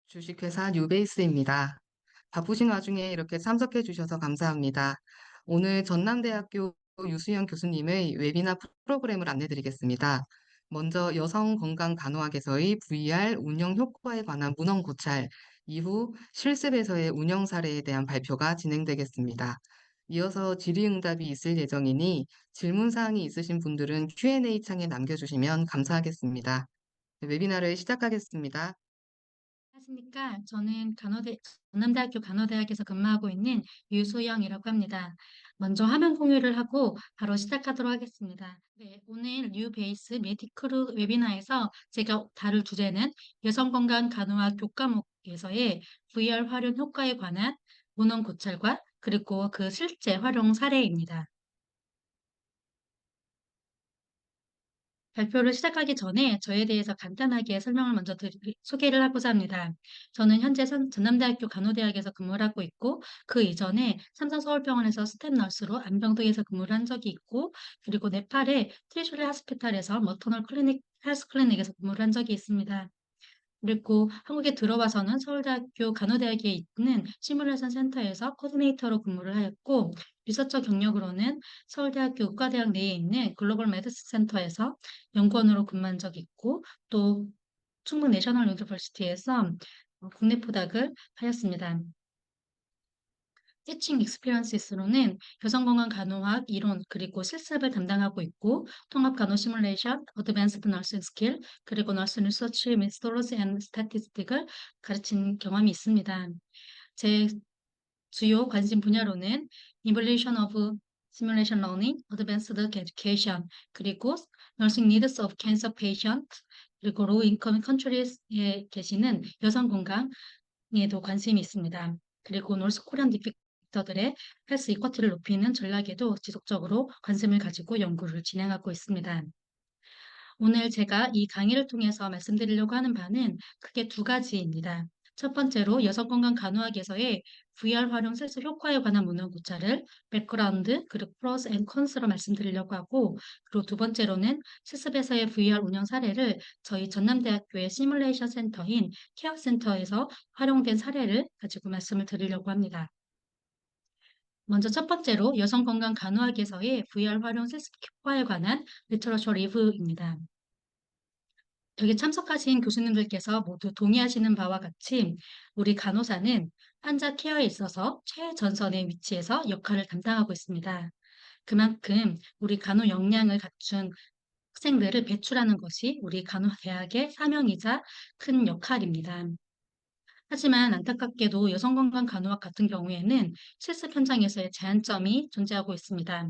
주식회사 뉴베이스입니다. 바쁘신 와중에 이렇게 참석해 주셔서 감사합니다. 오늘 전남대학교 유수영 교수님의 웨비나 프로그램을 안내드리겠습니다. 먼저 여성건강간호학에서의 VR 운영 효과에 관한 문헌 고찰, 이후 실습에서의 운영 사례에 대한 발표가 진행되겠습니다. 이어서 질의응답이 있을 예정이니 질문사항이 있으신 분들은 Q&A 창에 남겨주시면 감사하겠습니다. 웨비나를 시작하겠습니다. 안녕하십니까. 저는 전남대학교 간호대학에서 근무하고 있는 유소영이라고 합니다. 먼저 화면 공유를 하고 바로 시작하도록 하겠습니다. 네, 오늘 뉴베이스 메디크루 웨비나에서 제가 다룰 주제는 여성건강 간호학 교과목에서의 VR 활용 효과에 관한 문헌 고찰과 그리고 그 실제 활용 사례입니다. 발표를 시작하기 전에 저에 대해서 간단하게 설명을 먼저 소개를 하고자 합니다. 저는 현재 전남대학교 간호대학에서 근무를 하고 있고, 그 이전에 삼성서울병원에서 스텝 너스로 안병동에서 근무를 한 적이 있고, 그리고 네팔의 트리슈리 하스피탈에서 머터널 클리닉, 헬스 클리닉에서 근무를 한 적이 있습니다. 그리고 한국에 들어와서는 서울대학교 간호대학에 있는 시뮬레이션 센터에서 코디네이터로 근무를 하였고, 리서처 경력으로는 서울대학교 의과대학 내에 있는 글로벌 메디스 센터에서 연구원으로 근무한 적이 있고, 또 충북 내셔널 유니버시티에서 국내 포닥을 하였습니다. 티칭 익스피리언스로는 여성건강 간호학 이론 그리고 실습을 담당하고 있고 통합 간호 시뮬레이션, 어드밴스드 너싱 스킬 그리고 너스 리서치 메소드ology 앤 스태티스틱을 가르친 경험이 있습니다. 제 주요 관심 분야로는 Evaluation of Simulation Learning, Advanced Education, 그리고 Nursing Needs of Cancer Patients, 그리고 Low Income Countries에 계시는 여성 건강에도 관심이 있습니다. 그리고 노스 코리안 디펙터들의 헬스 이쿼티를 높이는 전략에도 지속적으로 관심을 가지고 연구를 진행하고 있습니다. 오늘 제가 이 강의를 통해서 말씀드리려고 하는 바는 크게 두 가지입니다. 첫 번째로 여성건강 간호학에서의 VR 활용 실습 효과에 관한 문헌 구차를 백그라운드 그리고 프로스 앤 컨스로 말씀드리려고 하고, 그리고 두 번째로는 실습에서의 VR 운영 사례를 저희 전남대학교의 시뮬레이션 센터인 케어센터에서 활용된 사례를 가지고 말씀을 드리려고 합니다. 먼저 첫 번째로 여성건강 간호학에서의 VR 활용 실습 효과에 관한 리터러처 리뷰입니다. 여기 참석하신 교수님들께서 모두 동의하시는 바와 같이 우리 간호사는 환자 케어에 있어서 최전선의 위치에서 역할을 담당하고 있습니다. 그만큼 우리 간호 역량을 갖춘 학생들을 배출하는 것이 우리 간호대학의 사명이자 큰 역할입니다. 하지만 안타깝게도 여성건강 간호학 같은 경우에는 실습 현장에서의 제한점이 존재하고 있습니다.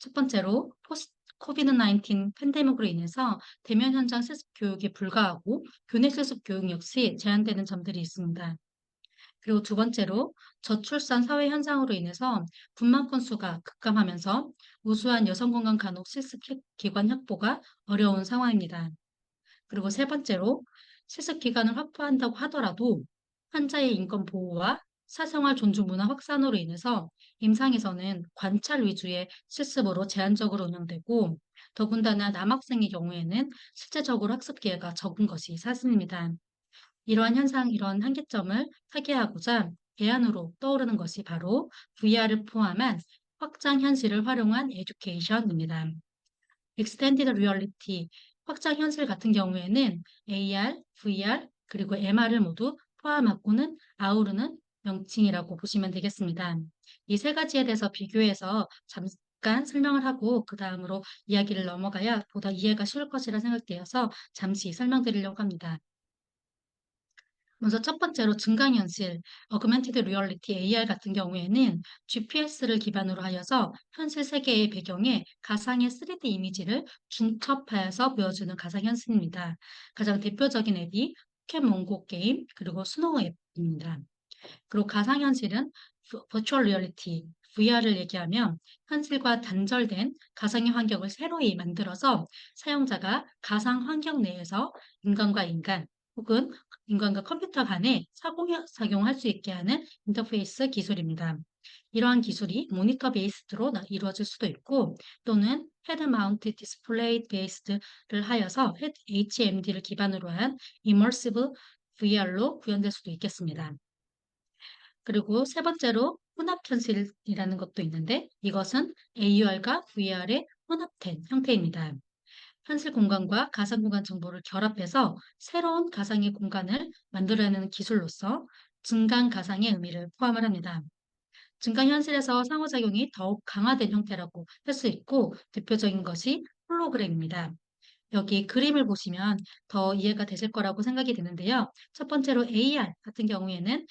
첫 번째로 포스트 코비드-19 팬데믹으로 인해서 대면 현장 실습 교육이 불가하고 교내 실습 교육 역시 제한되는 점들이 있습니다. 그리고 두 번째로 저출산 사회 현상으로 인해서 분만 건수가 급감하면서 우수한 여성건강 간호 실습 기관 확보가 어려운 상황입니다. 그리고 세 번째로 실습 기간을 확보한다고 하더라도 환자의 인권 보호와 사생활 존중 문화 확산으로 인해서 임상에서는 관찰 위주의 실습으로 제한적으로 운영되고, 더군다나 남학생의 경우에는 실제적으로 학습 기회가 적은 것이 사실입니다. 이러한 한계점을 타개하고자 대안으로 떠오르는 것이 바로 VR을 포함한 확장 현실을 활용한 에듀케이션입니다. Extended Reality, 확장 현실 같은 경우에는 AR, VR, 그리고 MR을 모두 포함하고는 아우르는 명칭이라고 보시면 되겠습니다. 이 세 가지에 대해서 비교해서 잠깐 설명을 하고 그 다음으로 이야기를 넘어가야 보다 이해가 쉬울 것이라 생각되어서 잠시 설명드리려고 합니다. 먼저 첫 번째로 증강현실, Augmented Reality AR 같은 경우에는 GPS를 기반으로 하여서 현실 세계의 배경에 가상의 3D 이미지를 중첩하여서 보여주는 가상현실입니다. 가장 대표적인 앱이 포켓몬고 게임, 그리고 스노우 앱입니다. 그리고 가상현실은 Virtual Reality, VR을 얘기하면 현실과 단절된 가상의 환경을 새로이 만들어서 사용자가 가상 환경 내에서 인간과 인간, 혹은 인간과 컴퓨터 간에 상용할 수 있게 하는 인터페이스 기술입니다. 이러한 기술이 모니터 베이스드로 이루어질 수도 있고, 또는 헤드 마운트 디스플레이 베이스드를 하여서 HMD를 기반으로 한 Immersive VR로 구현될 수도 있겠습니다. 그리고 세 번째로 혼합현실이라는 것도 있는데 이것은 AR과 VR의 혼합된 형태입니다. 현실 공간과 가상 공간 정보를 결합해서 새로운 가상의 공간을 만들어내는 기술로서 증강 가상의 의미를 포함을 합니다. 증강 현실에서 상호작용이 더욱 강화된 형태라고 할 수 있고 대표적인 것이 홀로그램입니다. 여기 그림을 보시면 더 이해가 되실 거라고 생각이 드는데요. 첫 번째로 AR 같은 경우에는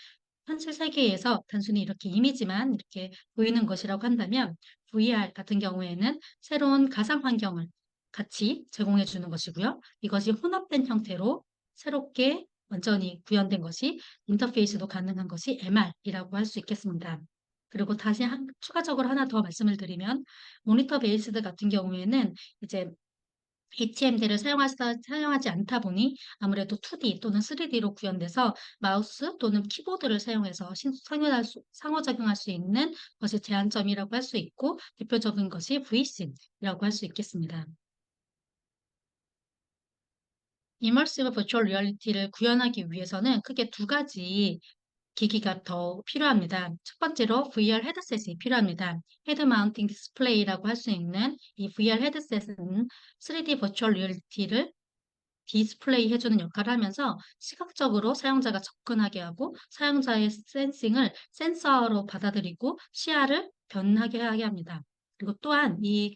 현실 세계에서 단순히 이렇게 이미지만 이렇게 보이는 것이라고 한다면 VR 같은 경우에는 새로운 가상 환경을 같이 제공해 주는 것이고요. 이것이 혼합된 형태로 새롭게 완전히 구현된 것이 인터페이스도 가능한 것이 MR이라고 할 수 있겠습니다. 그리고 다시 추가적으로 하나 더 말씀을 드리면 모니터 베이스드 같은 경우에는 이제 HMD를 사용하지 않다 보니 아무래도 2D 또는 3D로 구현돼서 마우스 또는 키보드를 사용해서 상호작용할 수 있는 것이 제한점이라고 할 수 있고 대표적인 것이 VSyn이라고 할 수 있겠습니다. 이머시브 버추얼 리얼리티를 구현하기 위해서는 크게 두 가지 기기가 더 필요합니다. 첫 번째로 VR 헤드셋이 필요합니다. 헤드 마운팅 디스플레이라고 할 수 있는 이 VR 헤드셋은 3D 버추얼 리얼리티를 디스플레이 해주는 역할을 하면서 시각적으로 사용자가 접근하게 하고 사용자의 센싱을 센서로 받아들이고 시야를 변하게 하게 합니다. 그리고 또한 이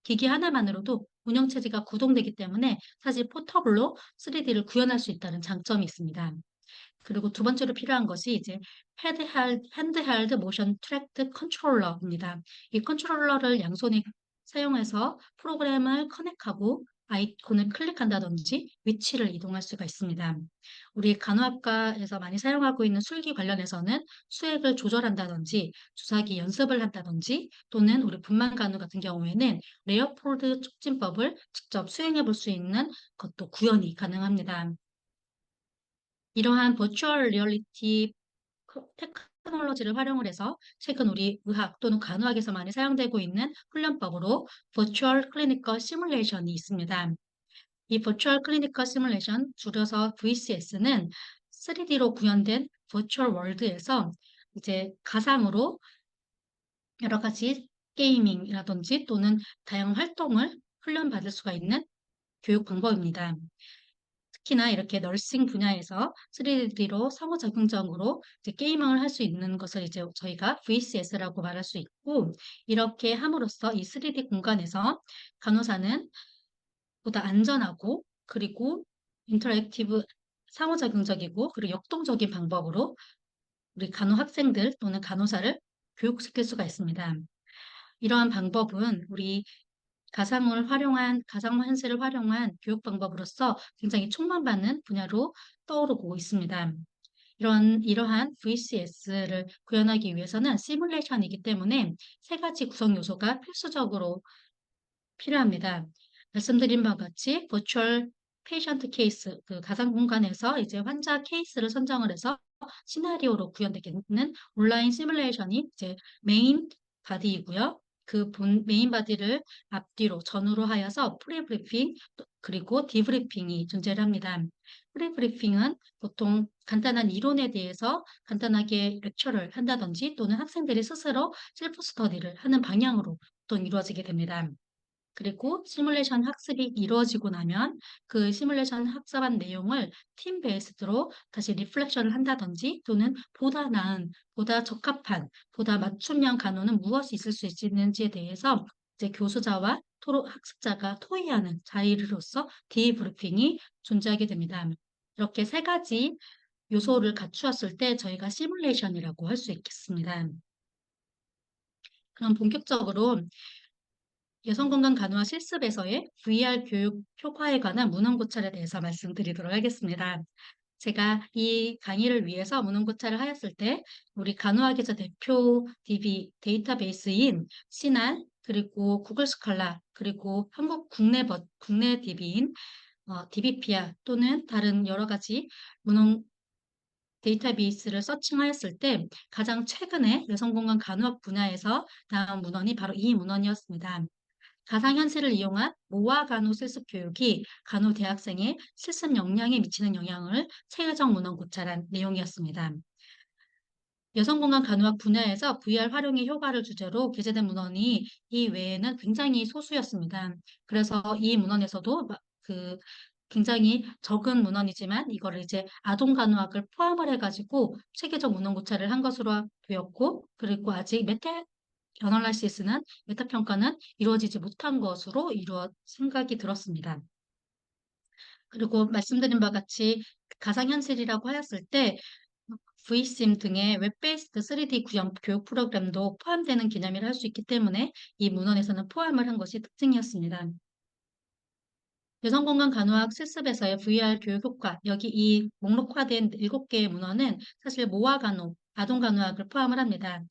기기 하나만으로도 운영체제가 구동되기 때문에 사실 포터블로 3D를 구현할 수 있다는 장점이 있습니다. 그리고 두 번째로 필요한 것이 이제 핸드헬드 모션 트랙트 컨트롤러입니다. 이 컨트롤러를 양손에 사용해서 프로그램을 커넥하고 아이콘을 클릭한다든지 위치를 이동할 수가 있습니다. 우리 간호학과에서 많이 사용하고 있는 술기 관련해서는 수액을 조절한다든지 주사기 연습을 한다든지 또는 우리 분만 간호 같은 경우에는 레어폴드 촉진법을 직접 수행해 볼 수 있는 것도 구현이 가능합니다. 이러한 버추얼 리얼리티 테크놀로지를 활용을 해서 최근 우리 의학 또는 간호학에서 많이 사용되고 있는 훈련법으로 버추얼 클리니컬 시뮬레이션이 있습니다. 이 버추얼 클리니컬 시뮬레이션, 줄여서 VCS는 3D로 구현된 버추얼 월드에서 이제 가상으로 여러 가지 게이밍이라든지 또는 다양한 활동을 훈련받을 수가 있는 교육 방법입니다. 특히나 이렇게 널싱 분야에서 3D로 상호작용적으로 이제 게이밍을 할 수 있는 것을 이제 저희가 VCS라고 말할 수 있고, 이렇게 함으로써 이 3D 공간에서 간호사는 보다 안전하고 그리고 인터랙티브 상호작용적이고 그리고 역동적인 방법으로 우리 간호 학생들 또는 간호사를 교육시킬 수가 있습니다. 이러한 방법은 우리 가상현실을 활용한 교육 방법으로서 굉장히 촉망받는 분야로 떠오르고 있습니다. 이러한 VCS를 구현하기 위해서는 시뮬레이션이기 때문에 세 가지 구성 요소가 필수적으로 필요합니다. 말씀드린 바와 같이 버추얼 페이션트 케이스, 그 가상 공간에서 이제 환자 케이스를 선정을 해서 시나리오로 구현되는 온라인 시뮬레이션이 이제 메인 바디이고요. 그 메인 바디를 앞뒤로 전후로 하여서 프리브리핑 그리고 디브리핑이 존재를 합니다. 프리브리핑은 보통 간단한 이론에 대해서 간단하게 렉처를 한다든지 또는 학생들이 스스로 셀프 스터디를 하는 방향으로 보통 이루어지게 됩니다. 그리고 시뮬레이션 학습이 이루어지고 나면 그 시뮬레이션 학습한 내용을 팀 베이스드로 다시 리플렉션을 한다든지 또는 보다 나은, 보다 적합한, 보다 맞춤형 간호는 무엇이 있을 수 있는지에 대해서 이제 교수자와 학습자가 토의하는 자리로서 디브리핑이 존재하게 됩니다. 이렇게 세 가지 요소를 갖추었을 때 저희가 시뮬레이션이라고 할 수 있겠습니다. 그럼 본격적으로 여성건강간호와 실습에서의 VR 교육 효과에 관한 문헌고찰에 대해서 말씀드리도록 하겠습니다. 제가 이 강의를 위해서 문헌고찰을 하였을 때 우리 간호학에서 대표 DB 데이터베이스인 시난 그리고 구글 스칼라 그리고 한국 국내 DB인 DBPR 또는 다른 여러 가지 문헌 데이터베이스를 서칭하였을 때 가장 최근에 여성건강 간호학 분야에서 나온 문헌이 바로 이 문헌이었습니다. 가상현실을 이용한 모아 간호 실습 교육이 간호 대학생의 실습 역량에 미치는 영향을 체계적 문헌 고찰한 내용이었습니다. 여성공간 간호학 분야에서 VR 활용의 효과를 주제로 게재된 문헌이 이 외에는 굉장히 소수였습니다. 그래서 이 문헌에서도 굉장히 적은 문헌이지만 이거를 이제 아동 간호학을 포함을 해가지고 체계적 문헌 고찰을 한 것으로 되었고, 그리고 아직 메타 어널라이시스는 메타 평가는 이루어지지 못한 것으로 생각이 들었습니다. 그리고 말씀드린 바 같이 가상현실이라고 하였을 때 Vsim 등의 웹베이스드 3D 구형 교육 프로그램도 포함되는 개념이라 할 수 있기 때문에 이 문헌에서는 포함을 한 것이 특징이었습니다. 여성건강 간호학 실습에서의 VR 교육 효과, 여기 이 목록화된 7개의 문헌은 사실 모아 간호, 아동 간호학을 포함을 합니다.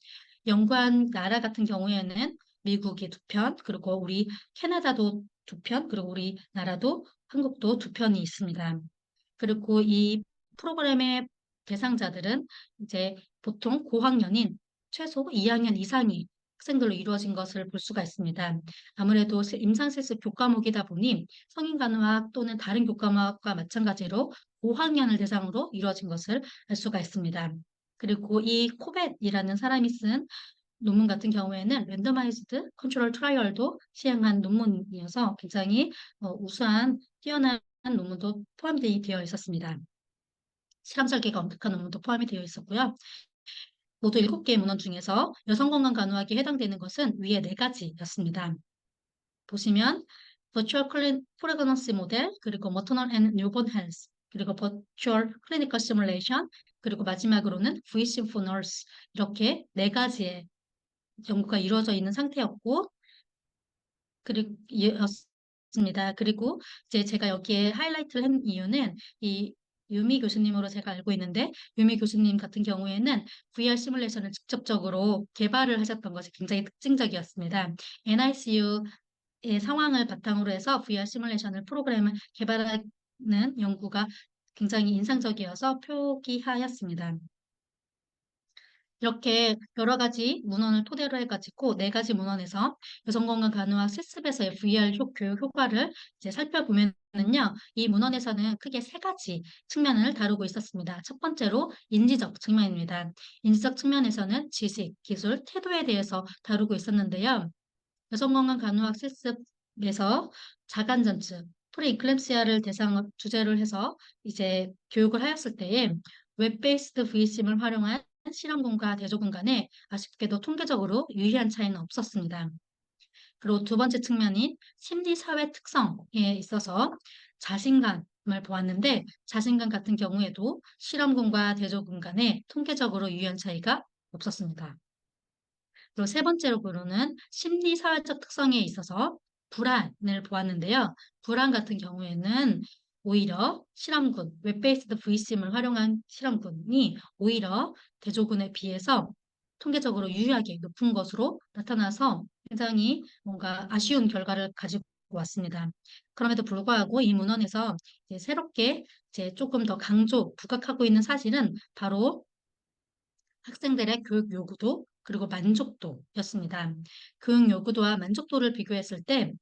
연구한 나라 같은 경우에는 미국이 2편, 그리고 우리 캐나다도 2편, 그리고 우리나라도 한국도 2편이 있습니다. 그리고 이 프로그램의 대상자들은 이제 보통 고학년인 최소 2학년 이상의 학생들로 이루어진 것을 볼 수가 있습니다. 아무래도 임상실습 교과목이다 보니 성인간호학 또는 다른 교과목과 마찬가지로 5학년을 대상으로 이루어진 것을 알 수가 있습니다. 그리고 이 코벳이라는 사람이 쓴 논문 같은 경우에는 랜더마이즈드 컨트롤 트라이얼도 시행한 논문이어서 굉장히 우수한 뛰어난 논문도 포함되어 있었습니다. 실험 설계가 엄격한 논문도 포함이 되어 있었고요. 모두 7개의 문헌 중에서 여성건강간호학에 해당되는 것은 위에 4가지였습니다. 보시면 Virtual Pregnancy Model, 그리고 Maternal and Newborn Health, 그리고 Virtual Clinical Simulation, 그리고 마지막으로는 Vsim for Nurse, 이렇게 4가지의 연구가 이루어져 있는 상태였고, 였습니다. 그리고 이제 제가 여기에 하이라이트를 한 이유는 이 유미 교수님으로 제가 알고 있는데, 유미 교수님 같은 경우에는 VR 시뮬레이션을 직접적으로 개발을 하셨던 것이 굉장히 특징적이었습니다. NICU의 상황을 바탕으로 해서 VR 시뮬레이션을 프로그램을 개발하는 연구가 굉장히 인상적이어서 표기하였습니다. 이렇게 여러 가지 문헌을 토대로 해가지고 4가지 문헌에서 여성건강 간호학 실습에서의 VR 교육 효과를 이제 살펴보면은요, 이 문헌에서는 크게 3가지 측면을 다루고 있었습니다. 첫 번째로 인지적 측면입니다. 인지적 측면에서는 지식, 기술, 태도에 대해서 다루고 있었는데요. 여성건강 간호학 실습에서 자간전증, 프리클램시아를 주제로 해서 이제 교육을 하였을 때에 웹베이스드 VCM을 활용한 실험군과 대조군 간에 아쉽게도 통계적으로 유의한 차이는 없었습니다. 그리고 2번째 측면인 심리사회 특성에 있어서 자신감을 보았는데, 자신감 같은 경우에도 실험군과 대조군 간에 통계적으로 유의한 차이가 없었습니다. 그리고 3번째로는 심리사회적 특성에 있어서 불안을 보았는데요. 불안 같은 경우에는 오히려 실험군, 웹베이스드 VCM을 활용한 실험군이 오히려 대조군에 비해서 통계적으로 유의하게 높은 것으로 나타나서 굉장히 뭔가 아쉬운 결과를 가지고 왔습니다. 그럼에도 불구하고 이 문헌에서 이제 새롭게 이제 조금 더 부각하고 있는 사실은 바로 학생들의 교육 요구도 그리고 만족도였습니다. 교육 요구도와 만족도를 비교했을 때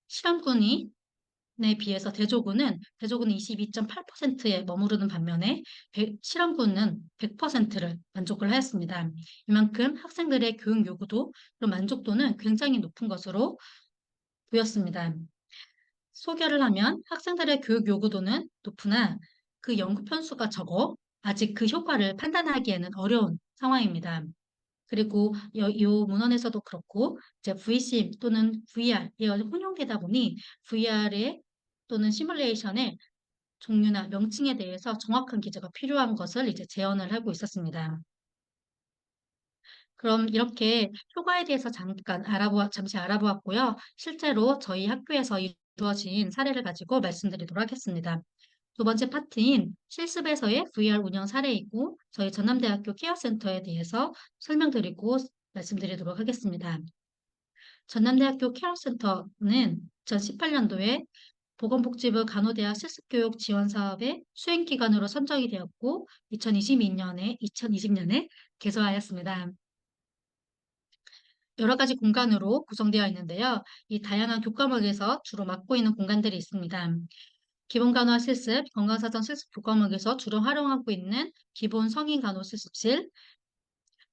실험군에 비해서 대조군은 22.8%에 머무르는 반면에 실험군은 100%를 만족을 하였습니다. 이만큼 학생들의 교육 요구도 그리고 만족도는 굉장히 높은 것으로 보였습니다. 소개를 하면 학생들의 교육 요구도는 높으나 그 연구 편수가 적어 아직 그 효과를 판단하기에는 어려운 상황입니다. 그리고 이 문헌에서도 그렇고 이제 VC 또는 VR이 혼용되다 보니 VR의 또는 시뮬레이션의 종류나 명칭에 대해서 정확한 기재가 필요한 것을 이제 제언을 하고 있었습니다. 그럼 이렇게 효과에 대해서 잠시 알아보았고요. 실제로 저희 학교에서 이루어진 사례를 가지고 말씀드리도록 하겠습니다. 2번째 파트인 실습에서의 VR 운영 사례이고 저희 전남대학교 케어센터에 대해서 말씀드리도록 하겠습니다. 전남대학교 케어센터는 2018년도에 보건복지부 간호대학 실습교육 지원 사업의 수행기관으로 선정이 되었고 2020년에 개소하였습니다. 여러 가지 공간으로 구성되어 있는데요. 이 다양한 교과목에서 주로 맡고 있는 공간들이 있습니다. 기본 간호학 실습, 건강사전 실습 교과목에서 주로 활용하고 있는 기본 성인 간호 실습실,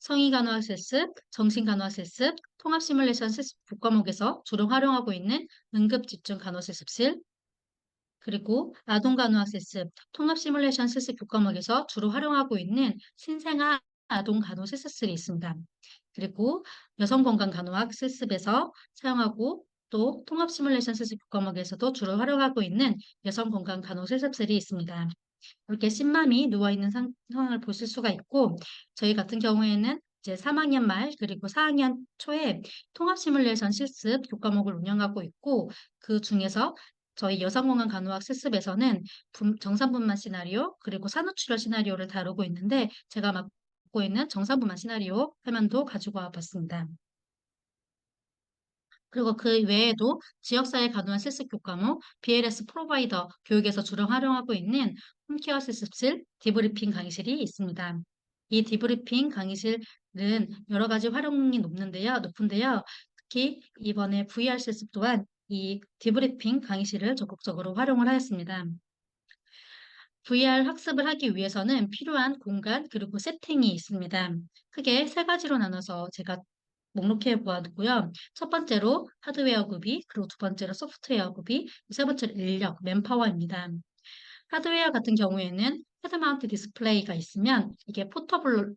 성인 간호학 실습, 정신 간호학 실습, 통합 시뮬레이션 실습 교과목에서 주로 활용하고 있는 응급 집중 간호 실습실, 그리고 아동 간호학 실습, 통합 시뮬레이션 실습 교과목에서 주로 활용하고 있는 신생아 아동 간호 실습실이 있습니다. 그리고 여성 건강 간호학 실습에서 사용하고 또 통합 시뮬레이션 실습 교과목에서도 주로 활용하고 있는 여성 건강 간호 실습실이 있습니다. 이렇게 신맘이 누워있는 상황을 보실 수가 있고, 저희 같은 경우에는 이제 3학년 말 그리고 4학년 초에 통합 시뮬레이션 실습 교과목을 운영하고 있고, 그 중에서 저희 여성건강 간호학 실습에서는 정산분만 시나리오 그리고 산후출혈 시나리오를 다루고 있는데, 제가 맡고 있는 정산분만 시나리오 화면도 가지고 와봤습니다. 그리고 그 외에도 지역사회 간호학 실습 교과목, BLS 프로바이더 교육에서 주로 활용하고 있는 홈케어 실습실, 디브리핑 강의실이 있습니다. 이 디브리핑 강의실은 여러 가지 활용이 높은데요. 특히 이번에 VR 실습 또한 이 디브리핑 강의실을 적극적으로 활용을 하였습니다. VR 학습을 하기 위해서는 필요한 공간 그리고 세팅이 있습니다. 크게 세 가지로 나눠서 제가 목록해 보았고요. 첫 번째로 하드웨어 구비, 그리고 두 번째로 소프트웨어 구비, 세 번째로 인력, 맨파워입니다. 하드웨어 같은 경우에는 헤드마운트 디스플레이가 있으면 이게 포터블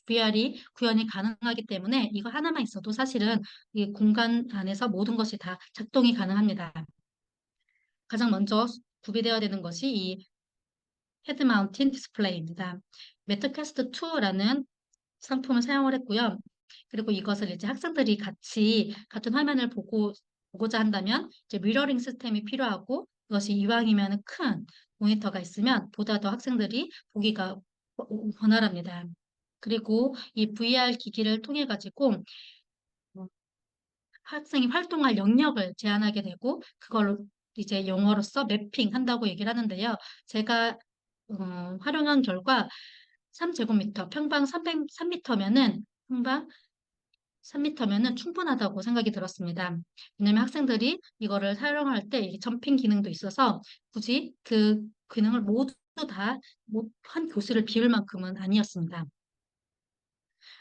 VR이 구현이 가능하기 때문에 이거 하나만 있어도 사실은 이 공간 안에서 모든 것이 다 작동이 가능합니다. 가장 먼저 구비되어야 되는 것이 이 헤드 마운틴 디스플레이입니다. 메타캐스트 2라는 상품을 사용을 했고요. 그리고 이것을 이제 학생들이 같이 같은 화면을 보고자 한다면 이제 미러링 시스템이 필요하고 그것이 이왕이면 큰 모니터가 있으면 보다 더 학생들이 보기가 원활합니다. 그리고 이 VR 기기를 통해 가지고 학생이 활동할 영역을 제한하게 되고 그걸로 이제 영어로서 매핑 한다고 얘기를 하는데요. 제가 활용한 결과 3제곱미터, 평방 300, 3미터면은 충분하다고 생각이 들었습니다. 왜냐면 학생들이 이거를 사용할 때 이 점핑 기능도 있어서 굳이 그 기능을 모두 다 한 교실을 비울 만큼은 아니었습니다.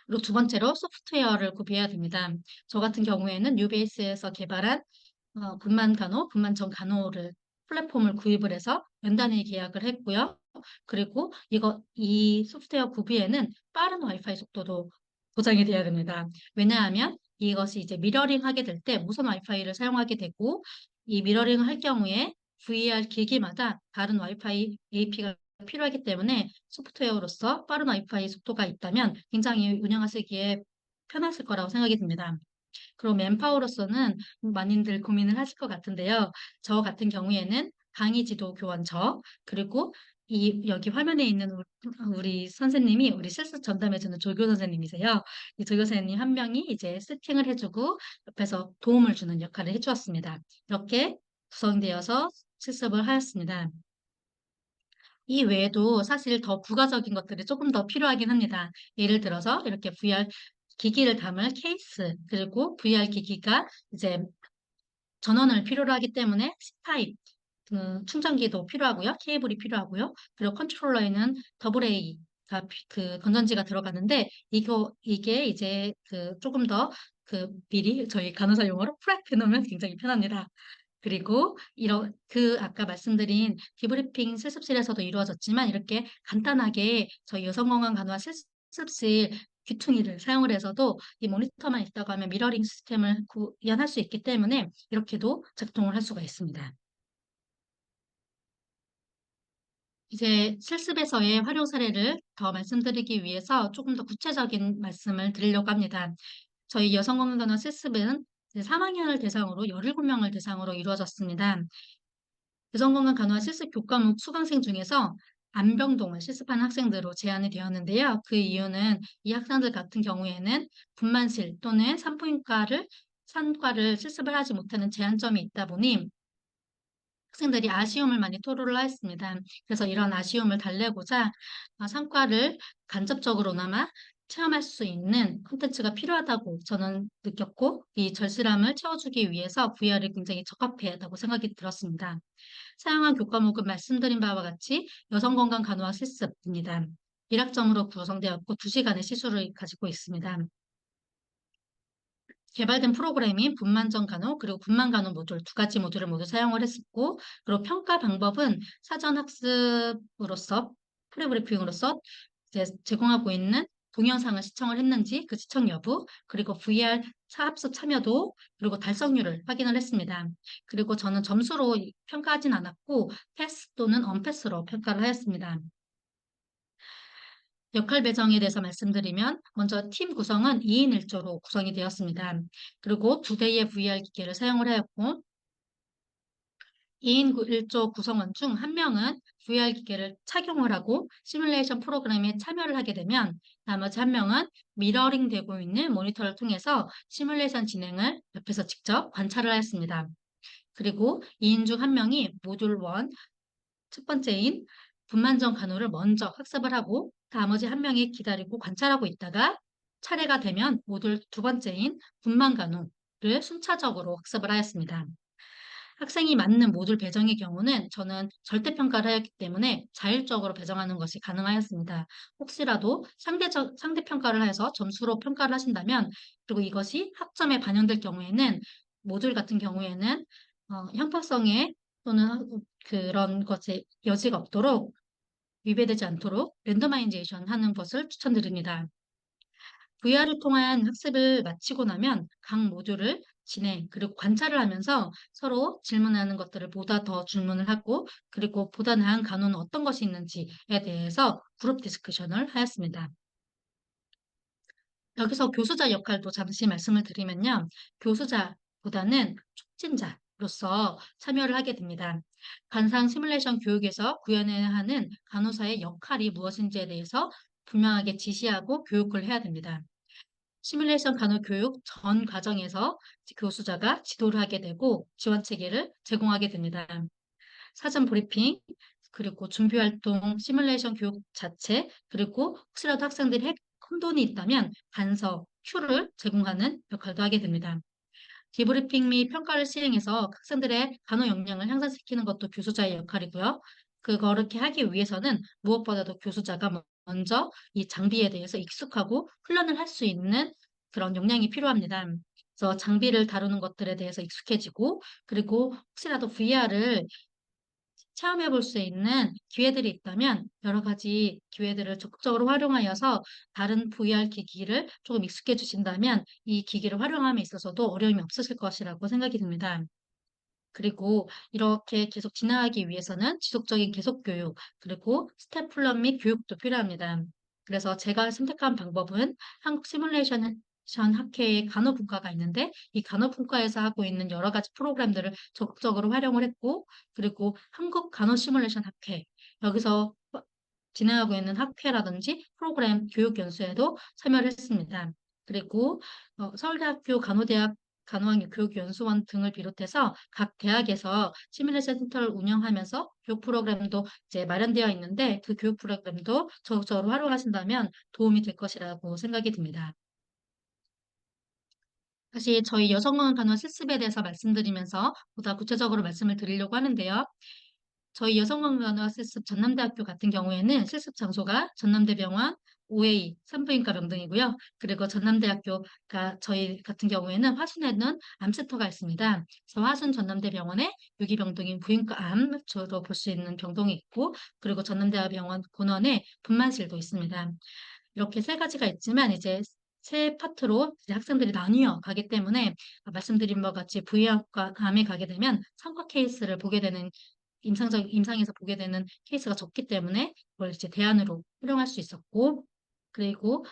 그리고 두 번째로 소프트웨어를 구비해야 됩니다. 저 같은 경우에는 뉴베이스에서 개발한 분만 간호, 분만정 간호를 플랫폼을 구입을 해서 연단위 계약을 했고요. 그리고 이 소프트웨어 구비에는 빠른 와이파이 속도도 보장이 돼야 됩니다. 왜냐하면 이것이 이제 미러링 하게 될 때 무선 와이파이를 사용하게 되고 이 미러링을 할 경우에 VR 기기마다 다른 와이파이 AP가 필요하기 때문에 소프트웨어로서 빠른 와이파이 속도가 있다면 굉장히 운영하시기에 편하실 거라고 생각이 듭니다. 그리고 맨파워로서는 많이들 고민을 하실 것 같은데요. 저 같은 경우에는 강의 지도 교원 그리고 여기 화면에 있는 우리 선생님이 우리 실습 전담해주는 조교 선생님이세요. 이 조교 선생님 한 명이 이제 세팅을 해주고 옆에서 도움을 주는 역할을 해주었습니다. 이렇게 구성되어서 실습을 하였습니다. 이 외에도 사실 더 부가적인 것들이 조금 더 필요하긴 합니다. 예를 들어서 이렇게 VR 기기를 담을 케이스, 그리고 VR 기기가 이제 전원을 필요로 하기 때문에 C타입 충전기도 필요하고요. 케이블이 필요하고요. 그리고 컨트롤러에는 AA 그 건전지가 들어가는데 이게 이제 그 조금 더 미리 저희 간호사 용어로 프랩해 놓으면 굉장히 편합니다. 그리고 아까 말씀드린 디브리핑 실습실에서도 이루어졌지만 이렇게 간단하게 저희 여성건강 간호와 실습실 귀퉁이를 사용을 해서도 이 모니터만 있다고 하면 미러링 시스템을 구현할 수 있기 때문에 이렇게도 작동을 할 수가 있습니다. 이제 실습에서의 활용 사례를 더 말씀드리기 위해서 조금 더 구체적인 말씀을 드리려고 합니다. 저희 여성건강간호 실습은 3학년을 대상으로 17명을 대상으로 이루어졌습니다. 여성건강간호와 실습 교과목 수강생 중에서 안병동을 실습하는 학생들로 제한이 되었는데요. 그 이유는 이 학생들 같은 경우에는 분만실 또는 산과를 실습을 하지 못하는 제한점이 있다 보니 학생들이 아쉬움을 많이 토로를 하였습니다. 그래서 이런 아쉬움을 달래고자 상과를 간접적으로나마 체험할 수 있는 콘텐츠가 필요하다고 저는 느꼈고, 이 절실함을 채워주기 위해서 VR이 굉장히 적합하다고 생각이 들었습니다. 사용한 교과목은 말씀드린 바와 같이 여성건강 간호학 실습입니다. 1학점으로 구성되었고 2시간의 시수를 가지고 있습니다. 개발된 프로그램인 분만전 간호 그리고 분만 간호 모듈 2가지 모듈을 모두 사용을 했었고, 그리고 평가 방법은 사전 학습으로서 프리브리핑으로서 이제 제공하고 있는 동영상을 시청을 했는지 그 시청 여부, 그리고 VR 학습 참여도, 그리고 달성률을 확인을 했습니다. 그리고 저는 점수로 평가하진 않았고 패스 또는 언패스로 평가를 하였습니다. 역할 배정에 대해서 말씀드리면 먼저 팀 구성은 2인 1조로 구성이 되었습니다. 그리고 2대의 VR 기계를 사용을 하였고 2인 1조 구성원 중 1명은 VR 기계를 착용을 하고 시뮬레이션 프로그램에 참여를 하게 되면 나머지 1명은 미러링 되고 있는 모니터를 통해서 시뮬레이션 진행을 옆에서 직접 관찰을 하였습니다. 그리고 2인 중 1명이 모듈 1 첫 번째인 분만전 간호를 먼저 학습을 하고 나머지 1명이 기다리고 관찰하고 있다가 차례가 되면 모듈 2번째인 분만 간호를 순차적으로 학습을 하였습니다. 학생이 맞는 모듈 배정의 경우는 저는 절대평가를 하였기 때문에 자율적으로 배정하는 것이 가능하였습니다. 혹시라도 상대평가를 해서 점수로 평가를 하신다면, 그리고 이것이 학점에 반영될 경우에는 모듈 같은 경우에는 형평성에 또는 그런 것에 여지가 없도록 위배되지 않도록 랜더마이제이션 하는 것을 추천드립니다. VR을 통한 학습을 마치고 나면 각 모듈을 진행, 그리고 관찰을 하면서 서로 질문하는 것들을 보다 더 질문을 하고, 그리고 보다 나은 간호는 어떤 것이 있는지에 대해서 그룹 디스커션을 하였습니다. 여기서 교수자 역할도 잠시 말씀을 드리면요. 교수자보다는 촉진자로서 참여를 하게 됩니다. 관상 시뮬레이션 교육에서 구현해야 하는 간호사의 역할이 무엇인지에 대해서 분명하게 지시하고 교육을 해야 됩니다. 시뮬레이션 간호 교육 전 과정에서 교수자가 지도를 하게 되고 지원 체계를 제공하게 됩니다. 사전 브리핑, 그리고 준비 활동, 시뮬레이션 교육 자체, 그리고 혹시라도 학생들이 혼돈이 있다면 반서, 큐를 제공하는 역할도 하게 됩니다. 디브리핑 및 평가를 시행해서 학생들의 간호 역량을 향상시키는 것도 교수자의 역할이고요. 그렇게 하기 위해서는 무엇보다도 교수자가 먼저 이 장비에 대해서 익숙하고 훈련을 할 수 있는 그런 역량이 필요합니다. 그래서 장비를 다루는 것들에 대해서 익숙해지고, 그리고 혹시라도 VR을 체험해 볼 수 있는 기회들이 있다면 여러 가지 기회들을 적극적으로 활용하여서 다른 VR 기기를 조금 익숙해 주신다면 이 기기를 활용함에 있어서도 어려움이 없으실 것이라고 생각이 듭니다. 그리고 이렇게 계속 진행하기 위해서는 지속적인 계속 교육, 그리고 스텝 플런 및 교육도 필요합니다. 그래서 제가 선택한 방법은 한국 시뮬레이션 학회의 간호분과가 있는데 이 간호분과에서 하고 있는 여러 가지 프로그램들을 적극적으로 활용을 했고, 그리고 한국 간호 시뮬레이션 학회, 여기서 진행하고 있는 학회라든지 프로그램 교육 연수에도 참여를 했습니다. 그리고 서울대학교 간호대학 간호학 교육연수원 등을 비롯해서 각 대학에서 시뮬레이션 센터를 운영하면서 교육 프로그램도 이제 마련되어 있는데 그 교육 프로그램도 적극적으로 활용하신다면 도움이 될 것이라고 생각이 듭니다. 다시 저희 여성건 간호 실습에 대해서 말씀드리면서 보다 구체적으로 말씀을 드리려고 하는데요. 저희 여성건강의학 실습 전남대학교 같은 경우에는 실습 장소가 전남대병원 OA 산부인과 병동이고요. 그리고 전남대학교가 저희 같은 경우에는 화순에는 암센터가 있습니다. 그래서 화순 전남대병원에 유기병동인 부인과 암 주로 볼 수 있는 병동이 있고, 그리고 전남대병원 본원에 분만실도 있습니다. 이렇게 세 가지가 있지만 이제 세 파트로 이제 학생들이 나뉘어 가기 때문에 말씀드린 바와 같이 부위암과 암에 가게 되면 성과 케이스를 보게 되는 임상에서 보게 되는 케이스가 적기 때문에 그걸 이제 대안으로 활용할 수 있었고, 그리고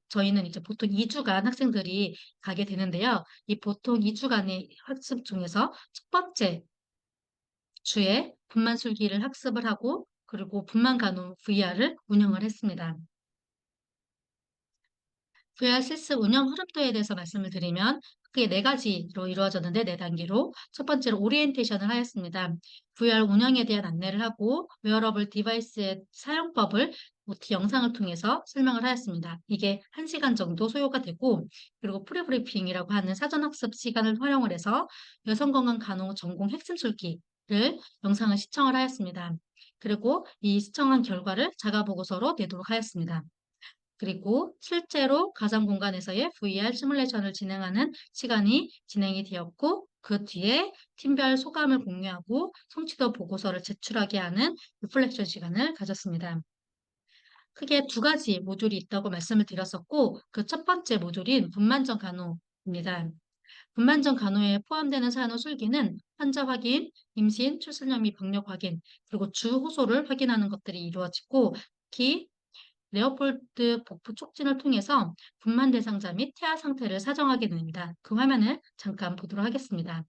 저희는 이제 보통 2주간 학생들이 가게 되는데요. 이 보통 2주간의 학습 중에서 첫 번째 주에 분만술기를 학습을 하고, 그리고 분만간호 VR을 운영을 했습니다. VR 실습 운영 흐름도에 대해서 말씀을 드리면 크게 네 가지로 이루어졌는데 네 단계로 첫 번째로 오리엔테이션을 하였습니다. VR 운영에 대한 안내를 하고 웨어러블 디바이스의 사용법을 OT 영상을 통해서 설명을 하였습니다. 이게 1시간 정도 소요가 되고, 그리고 프리브리핑이라고 하는 사전학습 시간을 활용을 해서 여성건강 간호 전공 핵심 술기를 영상을 시청을 하였습니다. 그리고 이 시청한 결과를 자가보고서로 내도록 하였습니다. 그리고 실제로 가상 공간에서의 VR 시뮬레이션을 진행하는 시간이 진행이 되었고, 그 뒤에 팀별 소감을 공유하고 성취도 보고서를 제출하게 하는 리플렉션 시간을 가졌습니다. 크게 두 가지 모듈이 있다고 말씀을 드렸었고, 그 첫 번째 모듈인 분만전 간호입니다. 분만전 간호에 포함되는 산후 술기는 환자 확인, 임신, 출산염 및 병력 확인, 그리고 주 호소를 확인하는 것들이 이루어지고, 특히 레오폴드 복부 촉진을 통해서 분만 대상자 및 태아 상태를 사정하게 됩니다. 그 화면을 잠깐 보도록 하겠습니다.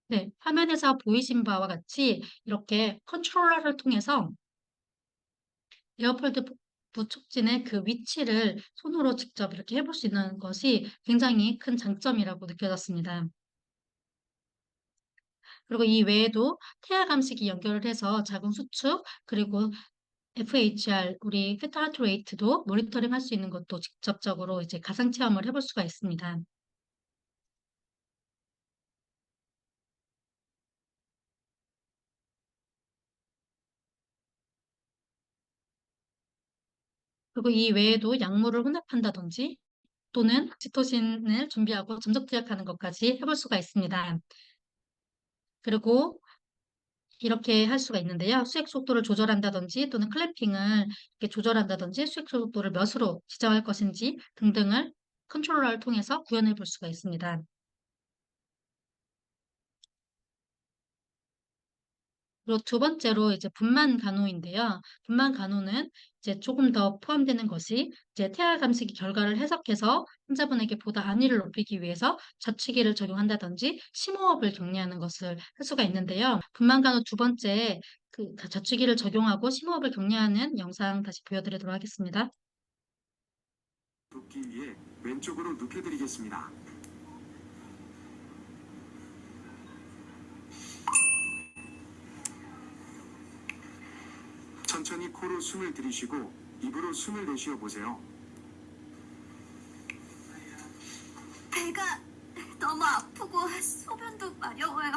네, 화면에서 보이신 바와 같이 이렇게 컨트롤러를 통해서 레오폴드 복부 촉진의 그 위치를 손으로 직접 이렇게 해볼 수 있는 것이 굉장히 큰 장점이라고 느껴졌습니다. 그리고 이 외에도 태아 감식이 연결을 해서 자궁 수축, 그리고 FHR, 우리 fetal heart rate도 모니터링 할 수 있는 것도 직접적으로 이제 가상 체험을 해볼 수가 있습니다. 그리고 이 외에도 약물을 혼합한다든지 또는 옥시토신을 준비하고 점적 투약하는 것까지 해볼 수가 있습니다. 그리고 이렇게 할 수가 있는데요. 수액 속도를 조절한다든지 또는 클래핑을 이렇게 조절한다든지 수액 속도를 몇으로 지정할 것인지 등등을 컨트롤러를 통해서 구현해 볼 수가 있습니다. 그리고 두 번째로 이제 분만 간호인데요. 분만 간호는 이제 조금 더 포함되는 것이 이제 태아 감식이 결과를 해석해서 환자분에게 보다 안위를 높이기 위해서 자취기를 적용한다든지 심호흡을 격리하는 것을 할 수가 있는데요. 분만 간호 두 번째 그 자취기를 적용하고 심호흡을 격리하는 영상 다시 보여드리도록 하겠습니다. 돕기 위해 왼쪽으로 눕혀드리겠습니다. 천천히 코로 숨을 들이쉬고 입으로 숨을 내쉬어 보세요. 배가 너무 아프고 소변도 마려워요.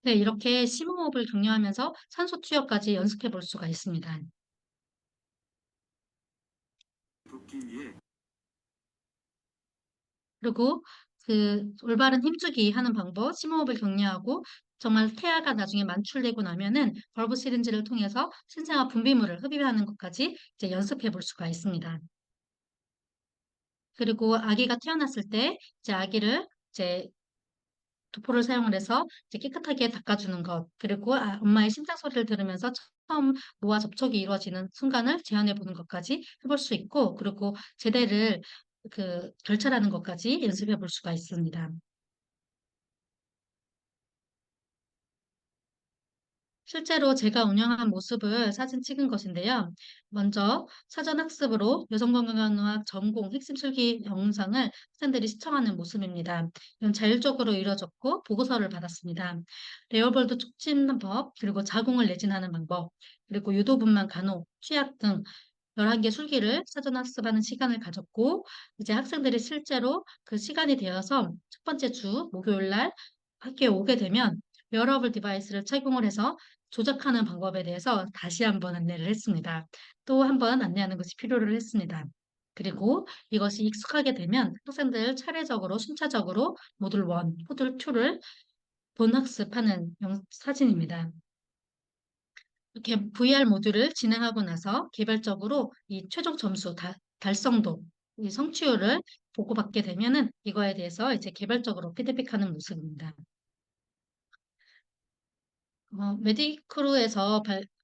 네, 이렇게 심호흡을 격려하면서 산소 투여까지 연습해 볼 수가 있습니다. 돕기 위해 그리고 그 올바른 힘주기 하는 방법, 심호흡을 격려하고 정말 태아가 나중에 만출되고 나면은 벌브 시린지를 통해서 신생아 분비물을 흡입하는 것까지 이제 연습해 볼 수가 있습니다. 그리고 아기가 태어났을 때 이제 아기를 이제 도포를 사용을 해서 이제 깨끗하게 닦아주는 것, 그리고 엄마의 심장 소리를 들으면서 처음 노화 접촉이 이루어지는 순간을 재현해 보는 것까지 해볼 수 있고, 그리고 제대를 결찰하는 것까지 연습해 볼 수가 있습니다. 실제로 제가 운영한 모습을 사진 찍은 것인데요. 먼저 사전학습으로 여성건강의학 전공 핵심 실기 영상을 학생들이 시청하는 모습입니다. 이건 자율적으로 이루어졌고 보고서를 받았습니다. 레오볼드 촉진 법, 그리고 자궁을 내진하는 방법, 그리고 유도분만 간호, 취약 등 11개 술기를 사전학습하는 시간을 가졌고, 이제 학생들이 실제로 그 시간이 되어서 첫 번째 주 목요일 날 학교에 오게 되면 웨어러블 디바이스를 착용을 해서 조작하는 방법에 대해서 다시 한번 안내를 했습니다. 또 한번 안내하는 것이 필요를 했습니다. 그리고 이것이 익숙하게 되면 학생들 차례적으로 순차적으로 모듈 1, 모듈 2를 본학습하는 사진입니다. 이렇게 VR 모듈을 진행하고 나서 개별적으로 이 최종 점수 달성도, 이 성취율을 보고받게 되면은 이거에 대해서 이제 개별적으로 피드백하는 모습입니다. 메디크루에서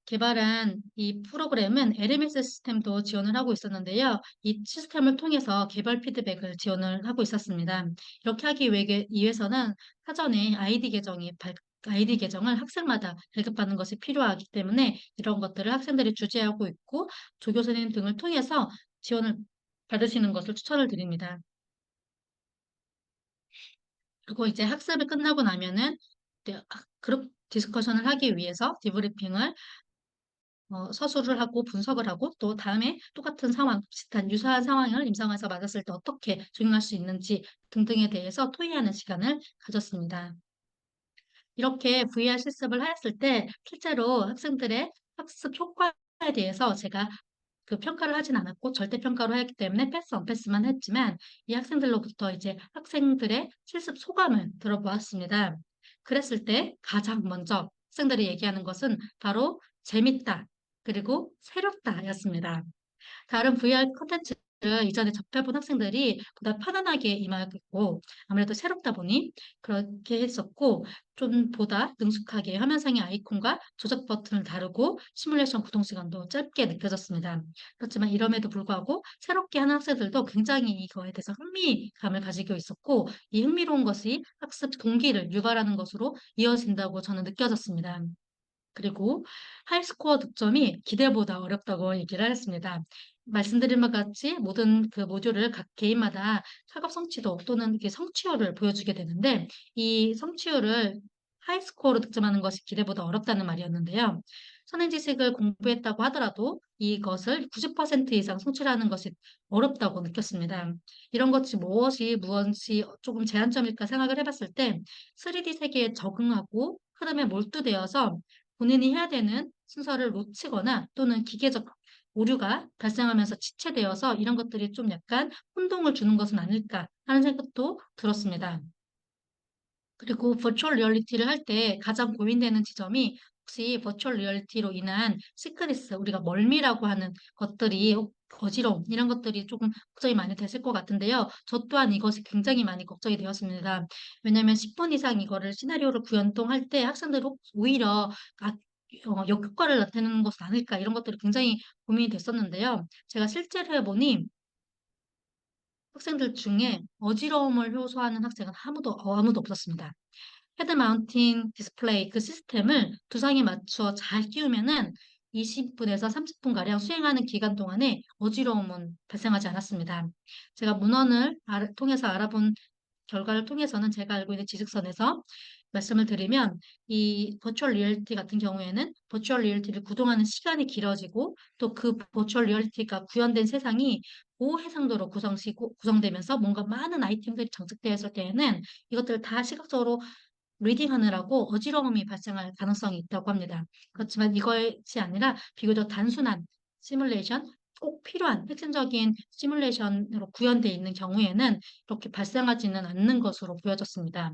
개발한 이 프로그램은 LMS 시스템도 지원을 하고 있었는데요. 이 시스템을 통해서 개발 피드백을 지원을 하고 있었습니다. 이렇게 하기 위해서는 사전에 아이디 계정을 학생마다 발급받는 것이 필요하기 때문에 이런 것들을 학생들이 주재하고 있고 조교 선생님 등을 통해서 지원을 받으시는 것을 추천을 드립니다. 그리고 이제 학습이 끝나고 나면은 그룹 디스커션을 하기 위해서 디브리핑을 서술을 하고 분석을 하고 또 다음에 똑같은 상황, 비슷한 유사한 상황을 임상에서 맞았을 때 어떻게 적용할 수 있는지 등등에 대해서 토의하는 시간을 가졌습니다. 이렇게 VR 실습을 하였을 때 실제로 학생들의 학습 효과에 대해서 제가 그 평가를 하진 않았고 절대 평가로 했기 때문에 패스 언패스만 했지만 이 학생들로부터 이제 학생들의 실습 소감을 들어보았습니다. 그랬을 때 가장 먼저 학생들이 얘기하는 것은 바로 재밌다 그리고 새롭다였습니다. 다른 VR 콘텐츠를 이전에 접해본 학생들이 보다 편안하게 임하고 아무래도 새롭다 보니 그렇게 했었고 좀 보다 능숙하게 화면상의 아이콘과 조작 버튼을 다루고 시뮬레이션 구동 시간도 짧게 느껴졌습니다. 그렇지만 이럼에도 불구하고 새롭게 하는 학생들도 굉장히 이거에 대해서 흥미감을 가지고 있었고 이 흥미로운 것이 학습 동기를 유발하는 것으로 이어진다고 저는 느껴졌습니다. 그리고 하이스코어 득점이 기대보다 어렵다고 얘기를 했습니다. 말씀드린 것 같이 모든 그 모듈을 각 개인마다 학업 성취도 또는 이렇게 성취율을 보여주게 되는데 이 성취율을 하이스코어로 득점하는 것이 기대보다 어렵다는 말이었는데요. 선행 지식을 공부했다고 하더라도 이것을 90% 이상 성취하는 것이 어렵다고 느꼈습니다. 이런 것이 무엇이 조금 제한점일까 생각을 해봤을 때 3D 세계에 적응하고 흐름에 몰두되어서 본인이 해야 되는 순서를 놓치거나 또는 기계적 오류가 발생하면서 지체되어서 이런 것들이 좀 약간 혼동을 주는 것은 아닐까 하는 생각도 들었습니다. 그리고 버추얼 리얼리티를 할 때 가장 고민되는 지점이 혹시 버추얼 리얼리티로 인한 시크릿스, 우리가 멀미라고 하는 것들이 어지러움, 이런 것들이 조금 걱정이 많이 됐을 것 같은데요. 저 또한 이것이 굉장히 많이 걱정이 되었습니다. 왜냐하면 10분 이상 이거를 시나리오를 구현동할 때 학생들이 오히려 역효과를 나타내는 것은 아닐까 이런 것들이 굉장히 고민이 됐었는데요. 제가 실제로 해보니 학생들 중에 어지러움을 호소하는 학생은 아무도 없었습니다. 헤드 마운팅 디스플레이 그 시스템을 두상에 맞추어 잘 끼우면은 20분에서 30분가량 수행하는 기간 동안에 어지러움은 발생하지 않았습니다. 제가 문헌을 통해서 알아본 결과를 통해서는 제가 알고 있는 지식선에서 말씀을 드리면 이 버추얼 리얼리티 같은 경우에는 버추얼 리얼리티를 구동하는 시간이 길어지고 또 그 버추얼 리얼리티가 구현된 세상이 고해상도로 구성되면서 뭔가 많은 아이템들이 장착되어 있을 때에는 이것들을 다 시각적으로 리딩하느라고 어지러움이 발생할 가능성이 있다고 합니다. 그렇지만 이것이 아니라 비교적 단순한 시뮬레이션, 꼭 필요한 핵심적인 시뮬레이션으로 구현되어 있는 경우에는 이렇게 발생하지는 않는 것으로 보여졌습니다.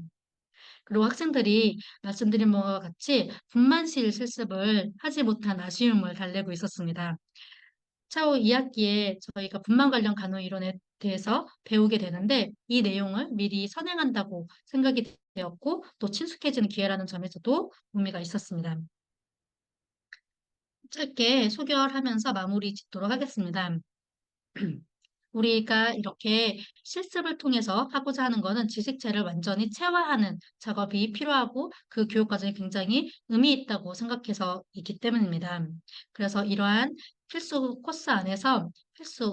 그리고 학생들이 말씀드린 바와 같이 분만실 실습을 하지 못한 아쉬움을 달래고 있었습니다. 차후 2학기에 저희가 분만 관련 간호 이론에 대해서 배우게 되는데 이 내용을 미리 선행한다고 생각이 되었고 또 친숙해지는 기회라는 점에서도 의미가 있었습니다. 짧게 소결하면서 마무리 짓도록 하겠습니다. 우리가 이렇게 실습을 통해서 하고자 하는 것은 지식체를 완전히 체화하는 작업이 필요하고 그 교육 과정이 굉장히 의미 있다고 생각해서 있기 때문입니다. 그래서 이러한 필수 코스 안에서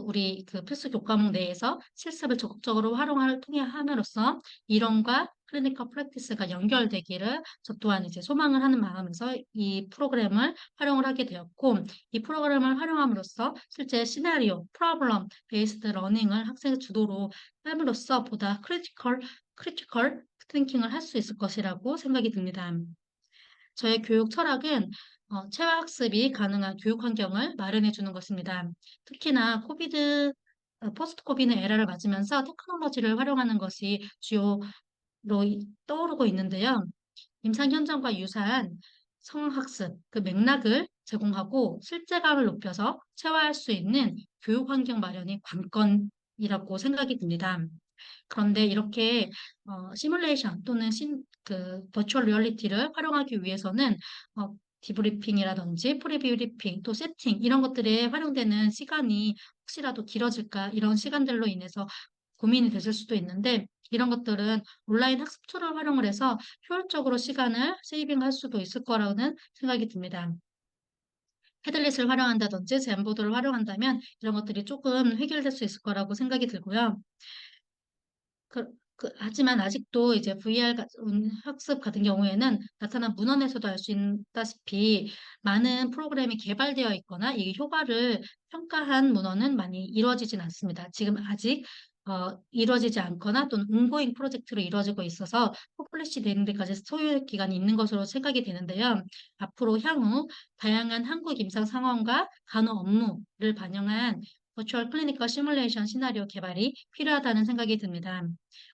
우리 그 필수 교과목 내에서 실습을 적극적으로 통해 함으로써 이론과 클리니컬 프랙티스가 연결되기를 저 또한 이제 소망을 하는 마음에서 이 프로그램을 활용을 하게 되었고 이 프로그램을 활용함으로써 실제 시나리오, 프로블럼 베이스드 러닝을 학생 주도로 함으로써 보다 크리티컬 띵킹을 할 수 있을 것이라고 생각이 듭니다. 저의 교육 철학은 체화 학습이 가능한 교육 환경을 마련해 주는 것입니다. 특히나 포스트 코비드 에라를 맞으면서 테크놀로지를 활용하는 것이 주요로 떠오르고 있는데요. 임상 현장과 유사한 성학습, 그 맥락을 제공하고 실제감을 높여서 체화할 수 있는 교육 환경 마련이 관건이라고 생각이 듭니다. 그런데 이렇게 시뮬레이션 또는 버추얼 리얼리티를 활용하기 위해서는 디브리핑이라든지 프리브리핑, 또 세팅 이런 것들에 활용되는 시간이 혹시라도 길어질까 이런 시간들로 인해서 고민이 되실 수도 있는데 이런 것들은 온라인 학습 툴을 활용을 해서 효율적으로 시간을 세이빙할 수도 있을 거라는 생각이 듭니다. 패들릿을 활용한다든지 젠보드를 활용한다면 이런 것들이 조금 해결될 수 있을 거라고 생각이 들고요. 하지만 아직도 이제 VR 학습 같은 경우에는 나타난 문헌에서도 알 수 있다시피 많은 프로그램이 개발되어 있거나 이 효과를 평가한 문헌은 많이 이루어지진 않습니다. 지금 아직 이루어지지 않거나 또는 온고잉 프로젝트로 이루어지고 있어서 퍼블리시 되는 데까지 소요 기간이 있는 것으로 생각이 되는데요. 앞으로 향후 다양한 한국 임상 상황과 간호 업무를 반영한 버추얼 클리니컬 시뮬레이션 시나리오 개발이 필요하다는 생각이 듭니다.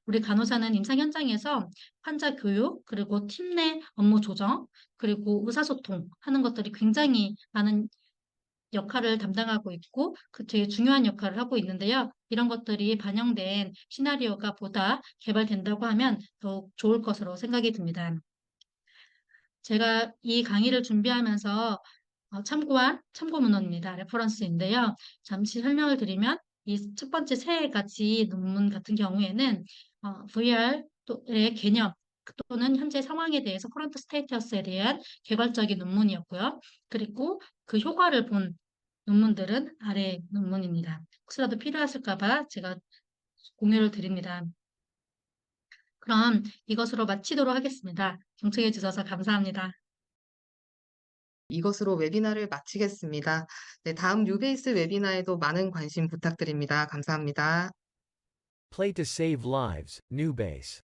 우리 간호사는 임상 현장에서 환자 교육, 그리고 팀 내 업무 조정, 그리고 의사소통 하는 것들이 굉장히 많은 역할을 담당하고 있고, 되게 중요한 역할을 하고 있는데요. 이런 것들이 반영된 시나리오가 보다 개발된다고 하면 더욱 좋을 것으로 생각이 듭니다. 제가 이 강의를 준비하면서 참고한 참고 문헌입니다. 레퍼런스인데요. 잠시 설명을 드리면 이 첫 번째 세 가지 논문 같은 경우에는 VR의 개념 또는 현재 상황에 대해서 커런트 스테이터스에 대한 개괄적인 논문이었고요. 그리고 그 효과를 본 논문들은 아래 논문입니다. 혹시라도 필요하실까 봐 제가 공유를 드립니다. 그럼 이것으로 마치도록 하겠습니다. 경청해 주셔서 감사합니다. 이것으로 웨비나를 마치겠습니다. 네, 다음 뉴베이스 웨비나에도 많은 관심 부탁드립니다. 감사합니다. Play to save lives, New Base.